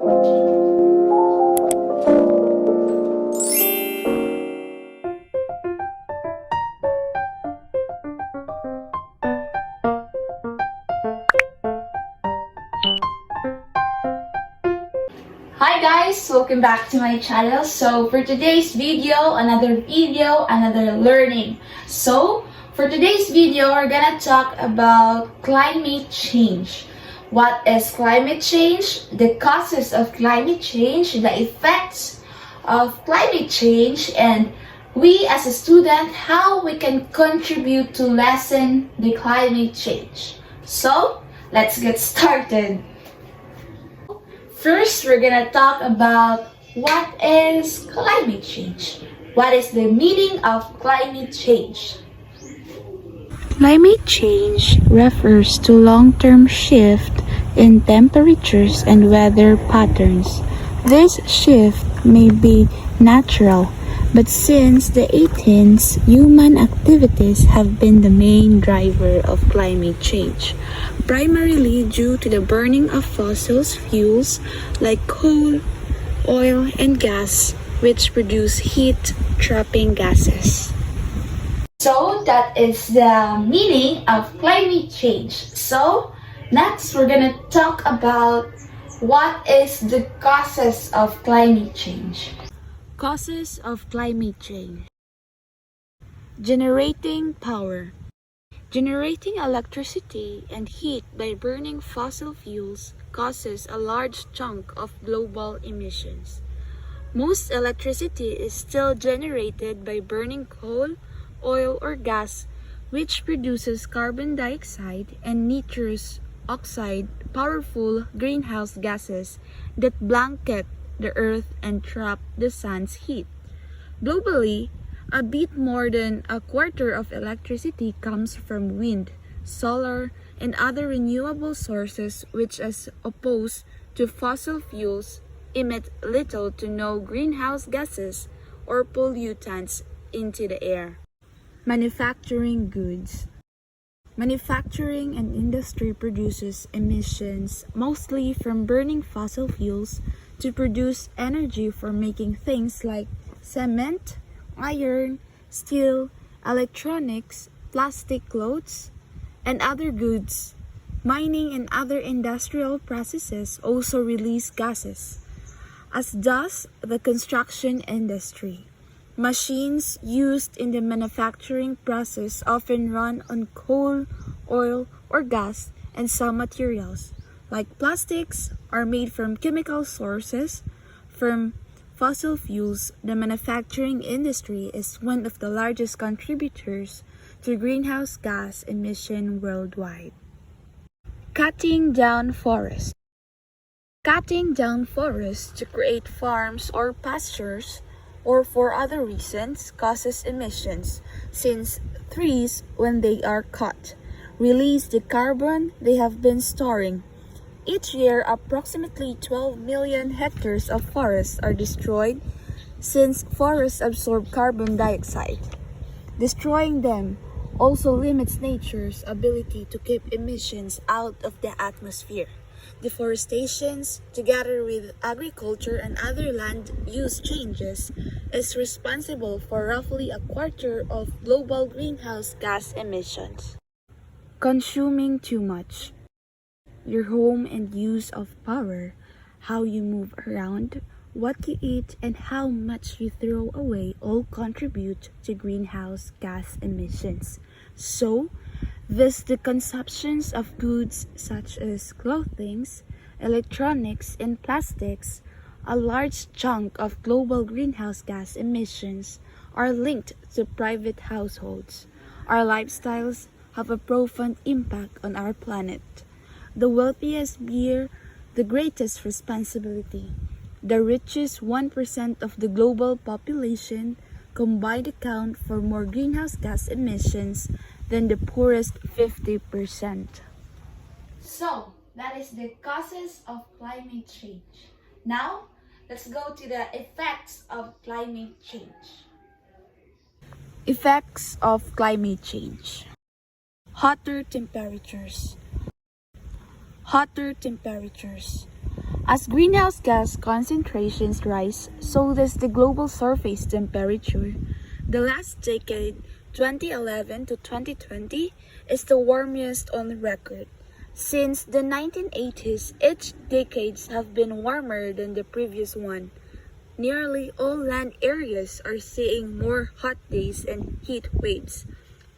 Hi guys, welcome back to my channel. So for today's video, another learning. So for today's video, we're gonna talk about climate change. What is climate change? The causes of climate change, the effects of climate change, and we as a student, how we can contribute to lessen the climate change. So let's get started. First, we're gonna talk about what is climate change. What is the meaning of climate change? Climate change refers to long-term shift in temperatures and weather patterns. This shift may be natural, but since the 18s, human activities have been the main driver of climate change, primarily due to the burning of fossil fuels like coal, oil, and gas, which produce heat-trapping gases. So that is the meaning of climate change. So next we're gonna talk about what is the causes of climate change. Causes of climate change: generating power. Generating electricity and heat by burning fossil fuels causes a large chunk of global emissions. Most electricity is still generated by burning coal, oil, or gas, which produces carbon dioxide and nitrous oxide, powerful greenhouse gases that blanket the earth and trap the sun's heat. Globally, a bit more than a quarter of electricity comes from wind, solar, and other renewable sources, which, as opposed to fossil fuels, emit little to no greenhouse gases or pollutants into the air. Manufacturing goods. Manufacturing and industry produces emissions mostly from burning fossil fuels to produce energy for making things like cement, iron, steel, electronics, plastic clothes, and other goods. Mining and other industrial processes also release gases, as does the construction industry. Machines used in the manufacturing process often run on coal, oil, or gas, and some materials, like plastics, are made from chemical sources. From fossil fuels, the manufacturing industry is one of the largest contributors to greenhouse gas emission worldwide. Cutting down forests. Cutting down forests to create farms or pastures or for other reasons causes emissions, since trees, when they are cut, release the carbon they have been storing. Each year, approximately 12 million hectares of forests are destroyed, since forests absorb carbon dioxide. Destroying them also limits nature's ability to keep emissions out of the atmosphere. Deforestation, together with agriculture and other land use changes, is responsible for roughly a quarter of global greenhouse gas emissions. Consuming too much. Your home and use of power, how you move around, what you eat, and how much you throw away all contribute to greenhouse gas emissions. So, the consumptions of goods such as clothing, electronics, and plastics, a large chunk of global greenhouse gas emissions are linked to private households. Our lifestyles have a profound impact on our planet. The wealthiest bear the greatest responsibility. The richest 1% of the global population combined account for more greenhouse gas emissions than the poorest 50%. So that is the causes of climate change. Now, let's go to the effects of climate change. Effects of climate change. Hotter temperatures. Hotter temperatures. As greenhouse gas concentrations rise, so does the global surface temperature. The last decade, 2011 to 2020, is the warmest on record. Since the 1980s, each decades have been warmer than the previous one. Nearly all land areas are seeing more hot days and heat waves.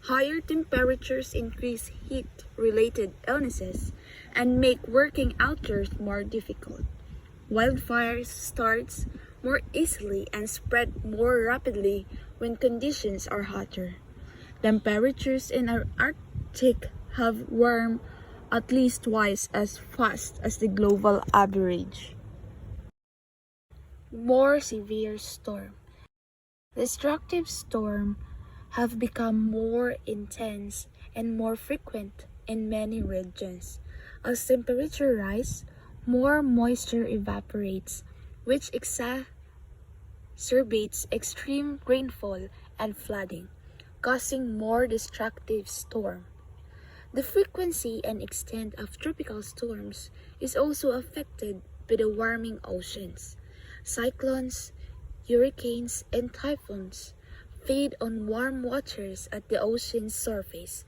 Higher temperatures increase heat-related illnesses and make working outdoors more difficult. Wildfires start more easily and spread more rapidly when conditions are hotter. Temperatures in our Arctic have warmed at least twice as fast as the global average. More severe storm. Destructive storms have become more intense and more frequent in many regions. As temperature rise, more moisture evaporates, which exacerbates extreme rainfall and flooding, causing more destructive storms. The frequency and extent of tropical storms is also affected by the warming oceans. Cyclones, hurricanes, and typhoons feed on warm waters at the ocean's surface.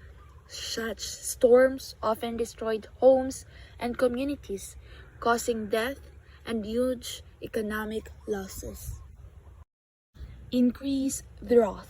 Such storms often destroyed homes and communities, causing death and huge economic losses. Increased drought.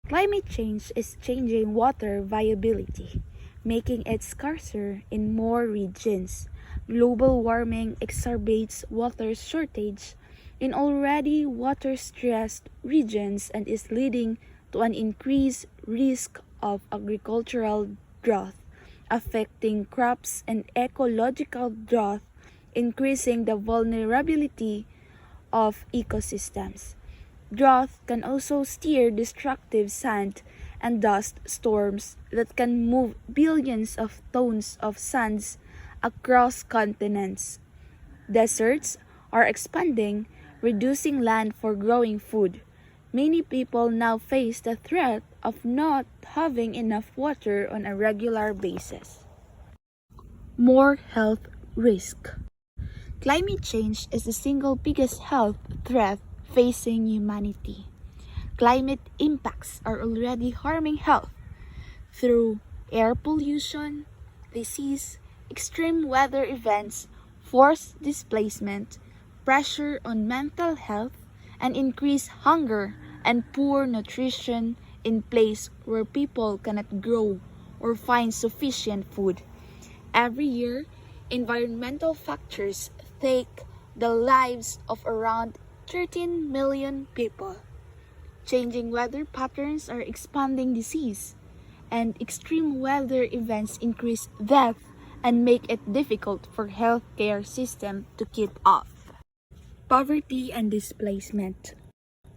Climate change is changing water viability, making it scarcer in more regions. Global warming exacerbates water shortage in already water-stressed regions and is leading to an increased risk of agricultural drought, affecting crops and ecological drought, increasing the vulnerability of ecosystems. Drought can also stir destructive sand and dust storms that can move billions of tons of sands across continents. Deserts are expanding, reducing land for growing food. Many people now face the threat of not having enough water on a regular basis. More health risk. Climate change is the single biggest health threat facing humanity. Climate impacts are already harming health through air pollution, disease, extreme weather events, forced displacement, pressure on mental health, and increased hunger and poor nutrition in places where people cannot grow or find sufficient food. Every year, environmental factors take the lives of around 13 million people. Changing weather patterns are expanding disease, and extreme weather events increase death and make it difficult for healthcare system to keep up. Poverty and displacement.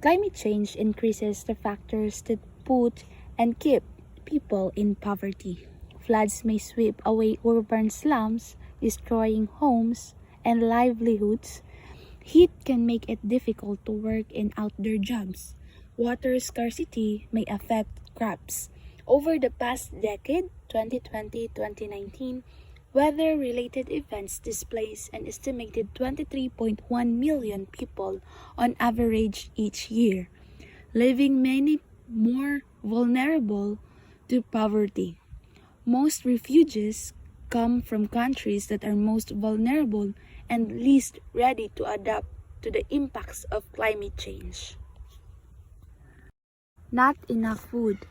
Climate change increases the factors that put and keep people in poverty. Floods may sweep away urban slums, destroying homes and livelihoods. Heat can make it difficult to work in outdoor jobs. Water scarcity may affect crops. Over the past decade, 2020-2019, weather-related events displaced an estimated 23.1 million people on average each year, leaving many more vulnerable to poverty. Most refugees come from countries that are most vulnerable and least ready to adapt to the impacts of climate change. Not enough food.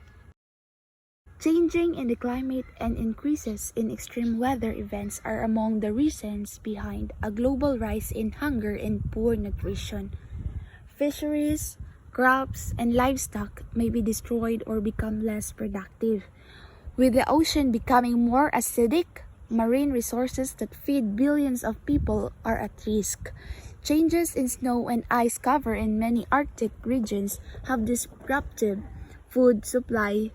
Changing in the climate and increases in extreme weather events are among the reasons behind a global rise in hunger and poor nutrition. Fisheries, crops, and livestock may be destroyed or become less productive. With the ocean becoming more acidic, marine resources that feed billions of people are at risk. Changes in snow and ice cover in many Arctic regions have disrupted food supply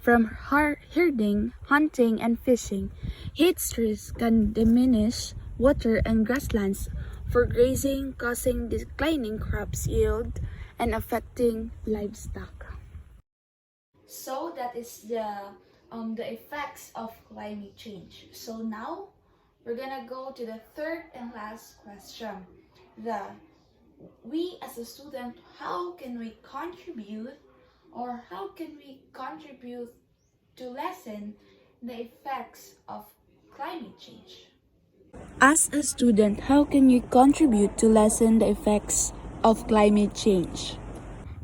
from herding, hunting, and fishing. Heat stress can diminish water and grasslands for grazing, causing declining crops yield and affecting livestock. So that is the effects of climate change. So now we're gonna go to the third and last question. We as a student, how can we contribute to lessen the effects of climate change? As a student, how can you contribute to lessen the effects of climate change?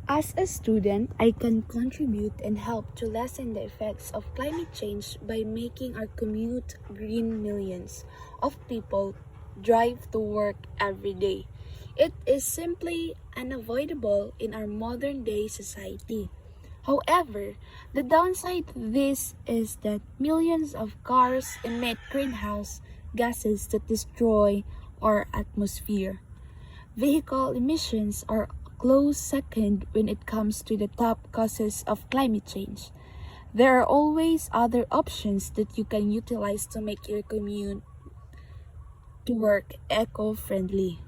As a student, I can contribute and help to lessen the effects of climate change by making our commute green. Millions of people drive to work every day. It is simply unavoidable in our modern day society. However, the downside to this is that millions of cars emit greenhouse gases that destroy our atmosphere. Vehicle emissions are a close second when it comes to the top causes of climate change. There are always other options that you can utilize to make your commute to work eco-friendly.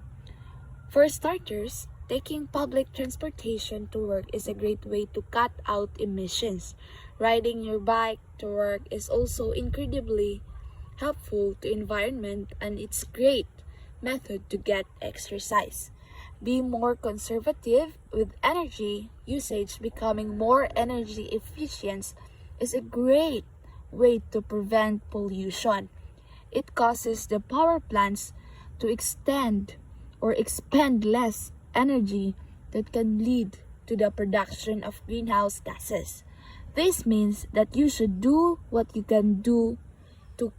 For starters, taking public transportation to work is a great way to cut out emissions. Riding your bike to work is also incredibly helpful to environment, and it's great method to get exercise. Be more conservative with energy usage. Becoming more energy efficient is a great way to prevent pollution. It causes the power plants to expend less energy that can lead to the production of greenhouse gases. This means that you should do what you can do to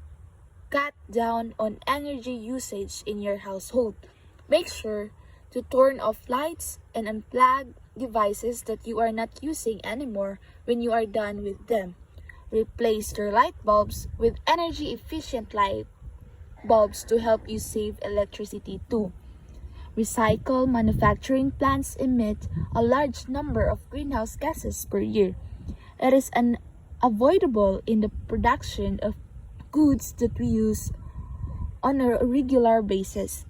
cut down on energy usage in your household. Make sure to turn off lights and unplug devices that you are not using anymore when you are done with them. Replace your light bulbs with energy efficient light bulbs to help you save electricity too. Recycle manufacturing plants emit a large number of greenhouse gases per year. It is unavoidable in the production of goods that we use on a regular basis.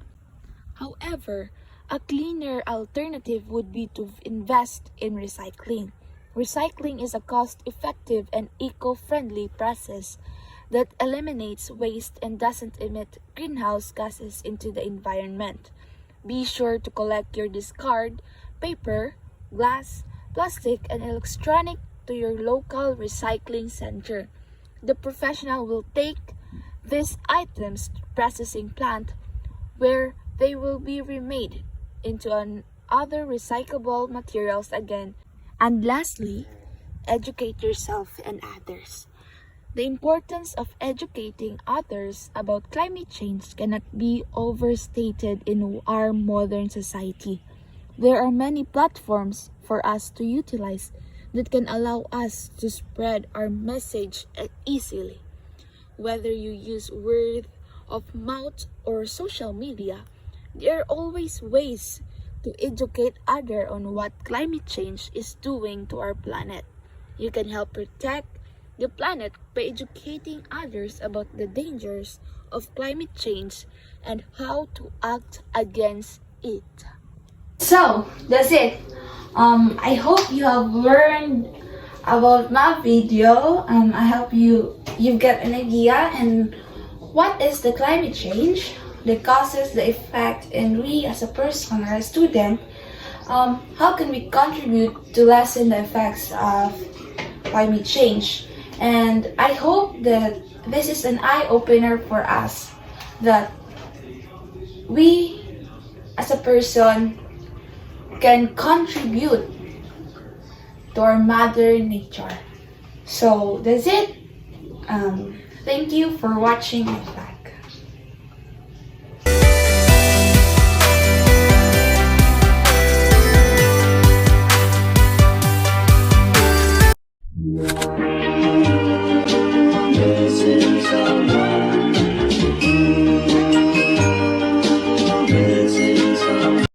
However, a cleaner alternative would be to invest in recycling. Recycling is a cost-effective and eco-friendly process that eliminates waste and doesn't emit greenhouse gases into the environment. Be sure to collect your discard, paper, glass, plastic, and electronic to your local recycling center. The professional will take these items to processing plant where they will be remade into other recyclable materials again. And lastly, educate yourself and others. The importance of educating others about climate change cannot be overstated in our modern society. There are many platforms for us to utilize that can allow us to spread our message easily. Whether you use word of mouth or social media, there are always ways to educate others on what climate change is doing to our planet. You can help protect the planet by educating others about the dangers of climate change and how to act against it. So, that's it. I hope you have learned about my video. I hope you get an idea and what is the climate change, the causes, the effect, and we as a person or a student, how can we contribute to lessen the effects of climate change. And I hope that this is an eye-opener for us, that we as a person can contribute to our mother nature. So that's it. Thank you for watching my vlog.